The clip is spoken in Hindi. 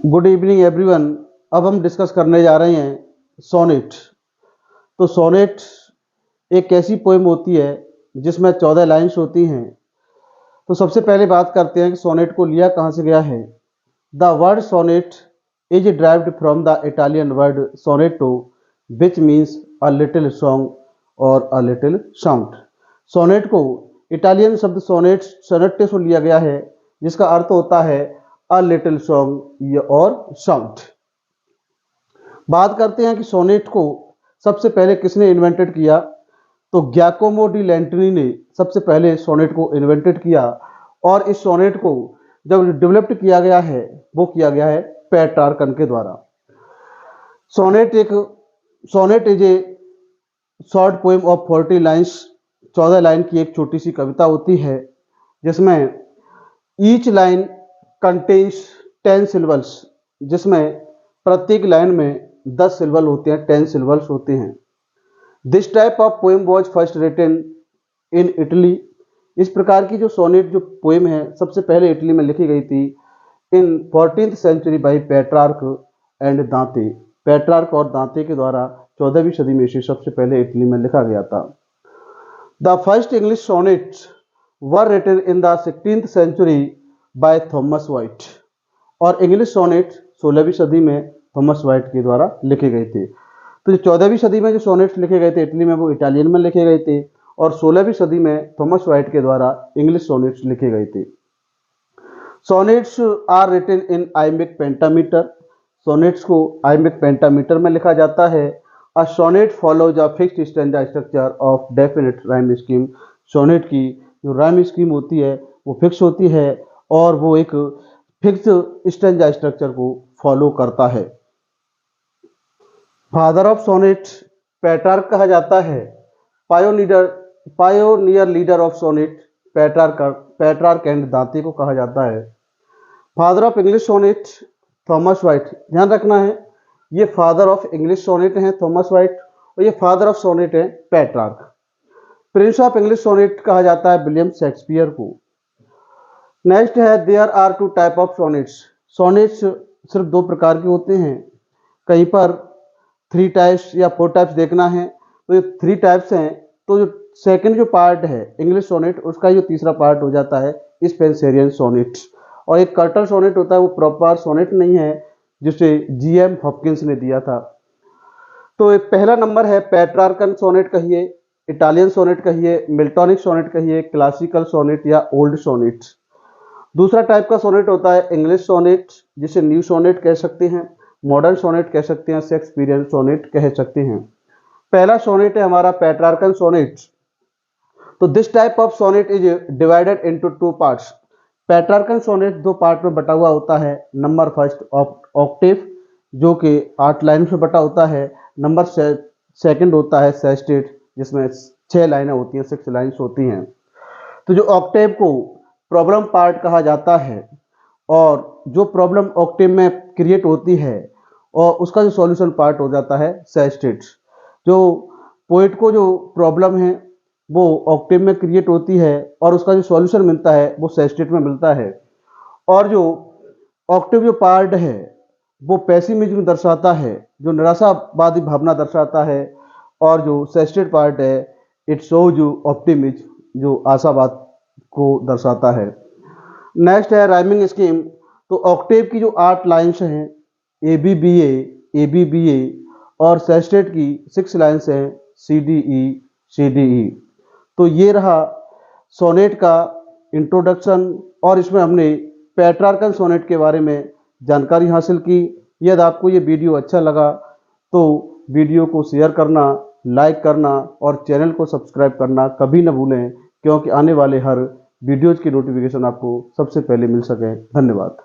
Good evening everyone. अब हम डिस्कस करने जा रहे हैं सोनेट। तो सोनेट एक ऐसी पोएम होती है जिसमें 14 लाइन्स होती हैं। तो सबसे पहले बात करते हैं कि सोनेट को लिया कहाँ से गया है। The word sonnet is derived from the Italian word sonetto which means a little song और अ लिटिल साउंड। सोनेट को इटालियन शब्द सोनेट्टे से लिया गया है, जिसका अर्थ होता है अ लिटिल सॉन्ग और साउंड। बात करते हैं कि सोनेट को सबसे पहले किसने इन्वेंटेड किया। तो ग्याकोमो डी लैंटनी ने सबसे पहले सोनेट को इन्वेंटेड किया, और इस सोनेट को जब डेवलप्ड किया गया है वो किया गया है पेट्रार्कन के द्वारा। Sonnet is a short poem of 40 lines. 14 line की एक छोटी सी कविता होती है, जिसमें ईच लाइन कंटेन्स 10 सिलेबल्स, जिसमें प्रत्येक लाइन में 10 सिलेबल होते हैं, 10 सिलेबल्स होते हैं। This type of poem was first written in Italy. इस प्रकार की जो सोनेट जो पोएम है सबसे पहले इटली में लिखी गई थी in 14th century by Petrarch and Dante. Petrarch और दांते के द्वारा 14वीं सदी में इसे सबसे पहले इटली में लिखा गया था। The first English sonnets were written in the 16th century by Thomas Wyatt. और इंग्लिश सोनेट 16वीं सदी में थॉमस वाइट के द्वारा लिखे गए थे। तो जो 14वीं सदी में जो सोनेट्स लिखे गए थे इटली में, वो इटालियन में लिखे गए थे, और 16वीं सदी में थॉमस वाइट के द्वारा इंग्लिश सोनेट्स लिखे गए थे। Sonnets are written in iambic pentameter. Sonnets को आइमिक पेंटामीटर में लिखा जाता है। A sonnet follows a fixed stanza structure of definite rhyme scheme. Sonnet की जो राइम स्कीम होती है वो फिक्स होती है, और वो एक फिक्स स्टैंजा स्ट्रक्चर को फॉलो करता है। फादर ऑफ सोनेट पेट्रार्क कहा जाता है। Pioneer leader of sonnet Petrarch and Dante को कहा जाता है। Father of English sonnet Thomas Wyatt. ध्यान रखना है, ये फादर ऑफ इंग्लिश सोनेट हैं थॉमस वाइट, और ये फादर ऑफ सोनेट हैं Petrarch. Prince of English sonnet कहा जाता है विलियम शेक्सपियर को। नेक्स्ट है there are 2 type of sonnets. Sonnets सिर्फ 2 प्रकार के होते हैं। कहीं पर 3 टाइप्स या 4 टाइप्स देखना है तो ये 3 टाइप्स हैं। तो जो सेकंड जो पार्ट है इंग्लिश सोनेट, उसका जो तीसरा पार्ट हो जाता है स्पेंसरियन सोनेट। और एक कर्टल सोनेट होता है, वो प्रॉपर सोनेट नहीं है, जिसे जीएम हॉपकिंस ने दिया था। तो एक पहला नंबर है पेट्रार्कन सोनेट कहिए, इटालियन सोनेट कहिए, मिल्टोनिक सोनेट कहिए, क्लासिकल सोनेट या ओल्ड सोनेट। दूसरा टाइप का सोनेट होता है इंग्लिश सोनेट, जिसे न्यू सोनेट कह सकते हैं, मॉडर्न सोनेट कह सकते हैं, शेक्सपियरियन सोनेट कह सकते हैं। पहला सोनेट है हमारा पेट्रार्कन सोनेट। तो this type of sonnet is divided into 2 parts. Petrarchan sonnet 2 part में बटा हुआ होता है। नंबर फर्स्ट ऑक्टेव, जो कि 8 लाइन में बटा होता है। नंबर सेकंड होता है सेस्टेट, जिसमें 6 लाइनें होती हैं, 6 लाइन्स होती हैं। तो जो ऑक्टेव को प्रॉब्लम पार्ट कहा जाता है, और जो प्रॉब्लम ऑक्टेव में क्रिएट होती है और उसका जो सॉल्यूशन पार्ट हो जाता है सेस्टेट। जो पोइट को जो प्रॉब्लम है वो ऑक्टेव में क्रिएट होती है, और उसका जो सॉल्यूशन मिलता है वो सेस्टेट में मिलता है। और जो ऑक्टेव जो पार्ट है वो पेसिमिज्म दर्शाता है, जो निराशावादी भावना दर्शाता है, और जो सेस्टेट पार्ट है इट शोज ऑप्टिमिज्म, जो आशावाद को दर्शाता है। नेक्स्ट है राइमिंग स्कीम। तो ऑक्टेव की जो 8 लाइन्स हैं ए बी बी ए, और सेस्टेट की 6 लाइन्स हैं सी डी ई। तो ये रहा सोनेट का इंट्रोडक्शन, और इसमें हमने पेट्रार्कन सोनेट के बारे में जानकारी हासिल की। यदि आपको ये वीडियो अच्छा लगा तो वीडियो को शेयर करना, लाइक करना और चैनल को सब्सक्राइब करना कभी न भूलें, क्योंकि आने वाले हर वीडियोज़ की नोटिफिकेशन आपको सबसे पहले मिल सके। धन्यवाद।